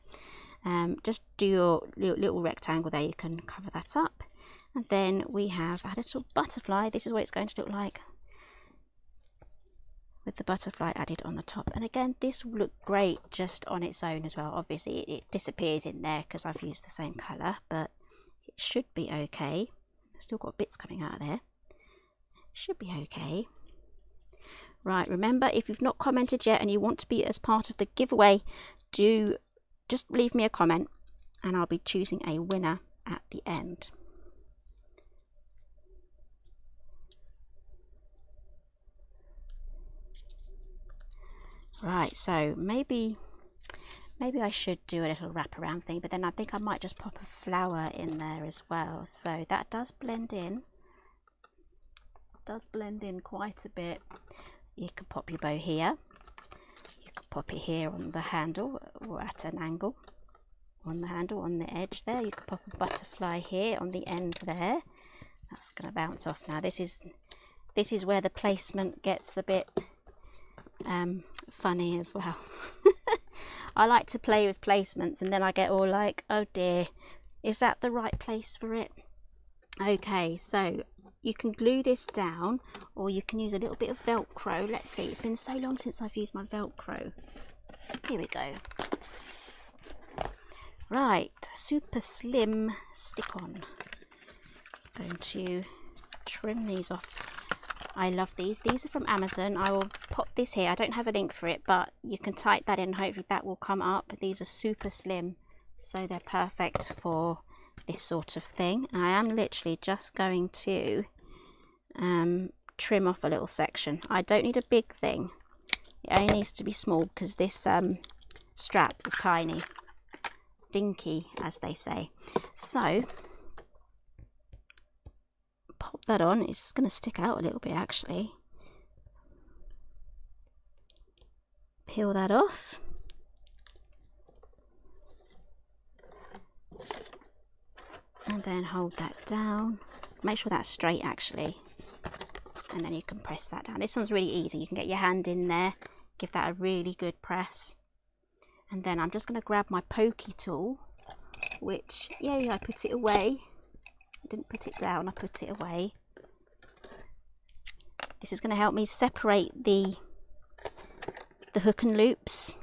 Just do your little rectangle there, you can cover that up, and then we have a little butterfly. This is what it's going to look like with the butterfly added on the top. And again, this will look great just on its own as well. Obviously it disappears in there because I've used the same colour, but should be okay. Still got bits coming out of there. Should be okay. Right, remember, if you've not commented yet and you want to be as part of the giveaway, do just leave me a comment and I'll be choosing a winner at the end. Right, so maybe I should do a little wraparound thing, but then I think I might just pop a flower in there as well. So that does blend in. Does blend in quite a bit. You can pop your bow here. You can pop it here on the handle or at an angle. On the handle, on the edge there. You can pop a butterfly here on the end there. That's going to bounce off now. This is where the placement gets a bit funny as well. I like to play with placements and then I get all like, oh dear, is that the right place for it? Okay, so you can glue this down or you can use a little bit of Velcro. Let's see, it's been so long since I've used my Velcro. Here we go. Right, super slim stick-on. Going to trim these off. I love these. These are from Amazon. I will pop this here. I don't have a link for it, but you can type that in. Hopefully that will come up. These are super slim, so they're perfect for this sort of thing. And I am literally just going to trim off a little section. I don't need a big thing. It only needs to be small because this strap is tiny. Dinky, as they say. So pop that on. It's going to stick out a little bit actually. Peel that off. And then hold that down. Make sure that's straight actually. And then you can press that down. This one's really easy. You can get your hand in there. Give that a really good press. And then I'm just going to grab my pokey tool. Which, yay, I put it away. I didn't put it down, I put it away. This is going to help me separate the hook and loops.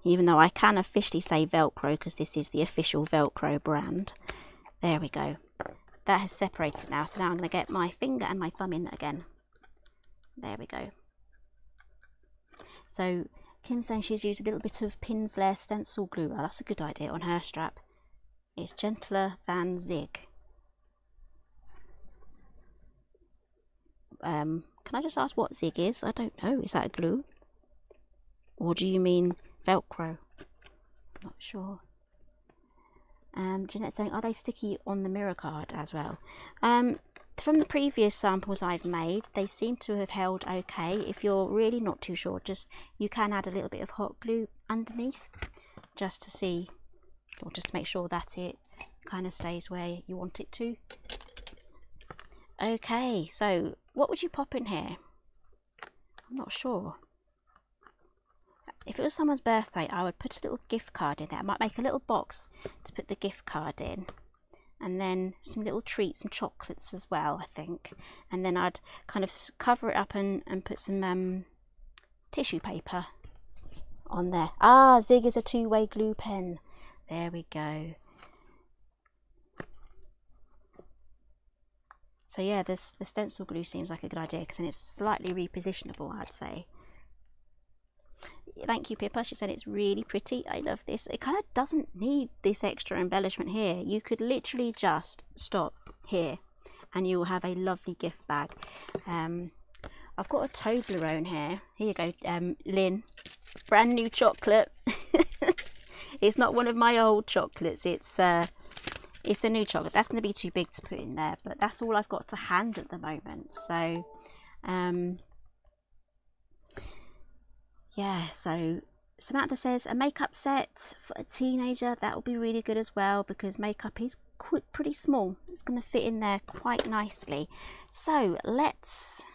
Even though I can officially say Velcro because this is the official Velcro brand. There we go. That has separated now. So now I'm going to get my finger and my thumb in again. There we go. So Kim's saying she's used a little bit of pin flare stencil glue. Well, that's a good idea on her strap. It's gentler than zig. Can I just ask what zig is? I don't know. Is that a glue? Or do you mean Velcro? Not sure. Jeanette's saying, are they sticky on the mirror card as well? From the previous samples I've made, they seem to have held okay. If you're really not too sure, you can add a little bit of hot glue underneath just to see, or just to make sure that it kind of stays where you want it to. Okay, so what would you pop in here? I'm not sure. If it was someone's birthday, I would put a little gift card in there. I might make a little box to put the gift card in. And then some little treats, some chocolates as well, I think. And then I'd kind of cover it up and put some tissue paper on there. Ah, Zig is a two-way glue pen. There we go. So yeah, the stencil glue seems like a good idea because then it's slightly repositionable, I'd say. Thank you, Pippa. She said it's really pretty. I love this. It kind of doesn't need this extra embellishment here. You could literally just stop here and you will have a lovely gift bag. I've got a Toblerone here. Here you go, Lynn. Brand new chocolate. It's not one of my old chocolates. It's a new chocolate. That's going to be too big to put in there, but that's all I've got to hand at the moment. So yeah, so Samantha says a makeup set for a teenager, that will be really good as well because makeup is pretty small. It's going to fit in there quite nicely. So let's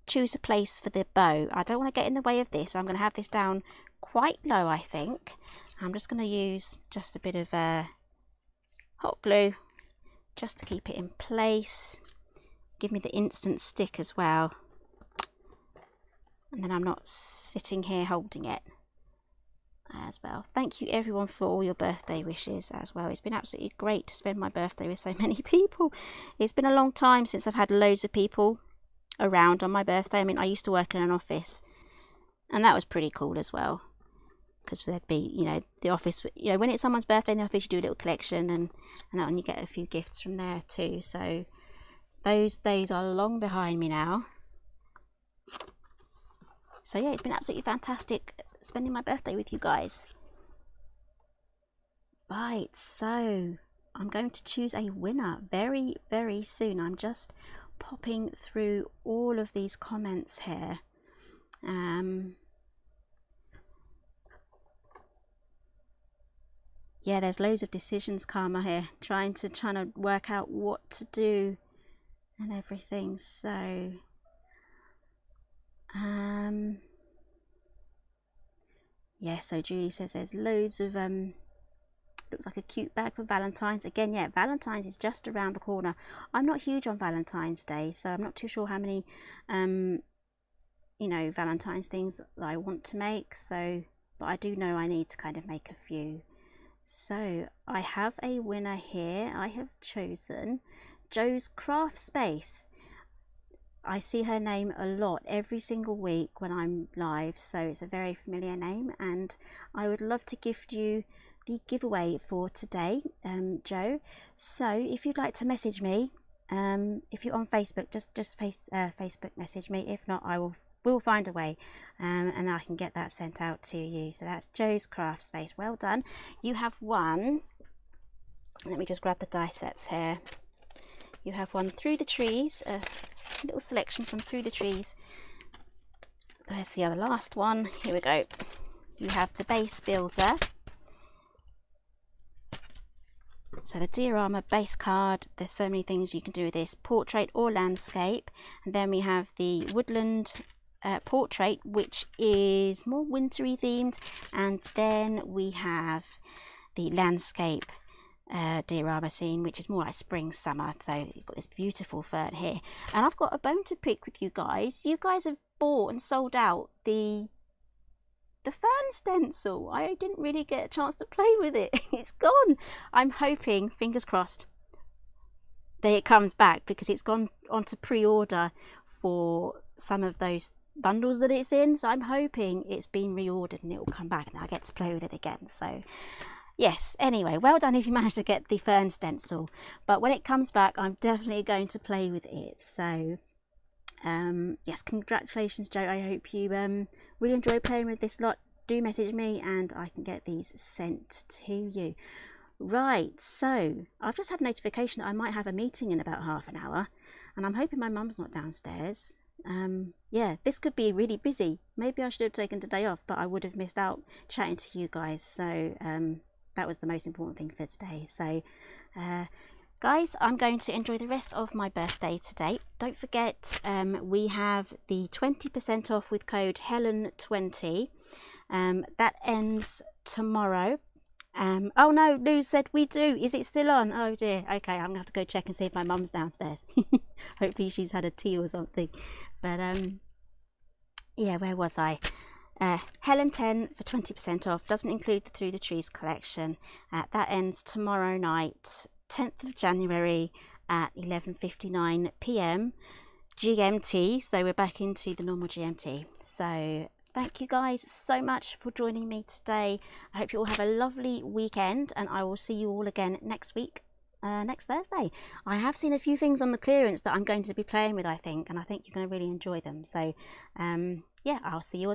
choose a place for the bow. I don't want to get in the way of this. I'm going to have this down quite low, I think. I'm just going to use just a bit of hot glue just to keep it in place. Give me the instant stick as well. And then I'm not sitting here holding it. as well. Thank you everyone for all your birthday wishes as well. It's been absolutely great to spend my birthday with so many people. It's been a long time since I've had loads of people around on my birthday. I mean, I used to work in an office, and that was pretty cool as well, because there'd be, you know, the office, you know, when it's someone's birthday in the office, you do a little collection, and that one, you get a few gifts from there too. So those days are long behind me now. So yeah, it's been absolutely fantastic spending my birthday with you guys. Right, so I'm going to choose a winner very, very soon. I'm just popping through all of these comments here. Yeah, there's loads of decisions, Karma, here, trying to work out what to do and everything. So yeah, so Julie says there's loads of looks like a cute bag for Valentine's. Again, yeah, Valentine's is just around the corner. I'm not huge on Valentine's Day, so I'm not too sure how many you know, Valentine's things that I want to make. So, but I do know I need to kind of make a few. So I have a winner here. I have chosen Jo's Craft Space. I see her name a lot every single week when I'm live, so it's a very familiar name, and I would love to gift you the giveaway for today, Jo. So if you'd like to message me, if you're on Facebook, just Facebook message me. If not, we'll find a way, and I can get that sent out to you. So that's Jo's Craft Space. Well done. You have won. Let me just grab the die sets here. You have won Through the Trees, a little selection from Through the Trees. There's the other last one. Here we go. You have the Base Builder. So the diorama base card, there's so many things you can do with this, portrait or landscape. And then we have the woodland portrait, which is more wintry themed, and then we have the landscape diorama scene, which is more like spring summer. So you've got this beautiful fern here, and I've got a bone to pick with you guys. You guys have bought and sold out the fern stencil. I didn't really get a chance to play with it. It's gone. I'm hoping, fingers crossed, that it comes back, because it's gone onto pre-order for some of those bundles that it's in. So I'm hoping it's been reordered and it will come back and I get to play with it again. So yes, anyway, well done if you managed to get the fern stencil. But when it comes back, I'm definitely going to play with it. So yes, congratulations, Jo. I hope you really enjoy playing with this lot. Do message me and I can get these sent to you. Right, so I've just had a notification that I might have a meeting in about half an hour, and I'm hoping my mum's not downstairs. Yeah, this could be really busy. Maybe I should have taken today off, but I would have missed out chatting to you guys. So that was the most important thing for today. So guys, I'm going to enjoy the rest of my birthday today. Don't forget, we have the 20% off with code Helen20. That ends tomorrow. Oh no, Lou said we do. Is it still on? Oh dear. Okay, I'm gonna have to go check and see if my mum's downstairs. Hopefully she's had a tea or something. But yeah, where was I? Helen 10 for 20% off. Doesn't include the Through the Trees collection. That ends tomorrow night, 10th of January at 11:59 p.m. GMT. So we're back into the normal GMT. So thank you guys so much for joining me today. I hope you all have a lovely weekend, and I will see you all again next week, next Thursday. I have seen a few things on the clearance that I'm going to be playing with, I think, and I think you're going to really enjoy them. So yeah, I'll see you all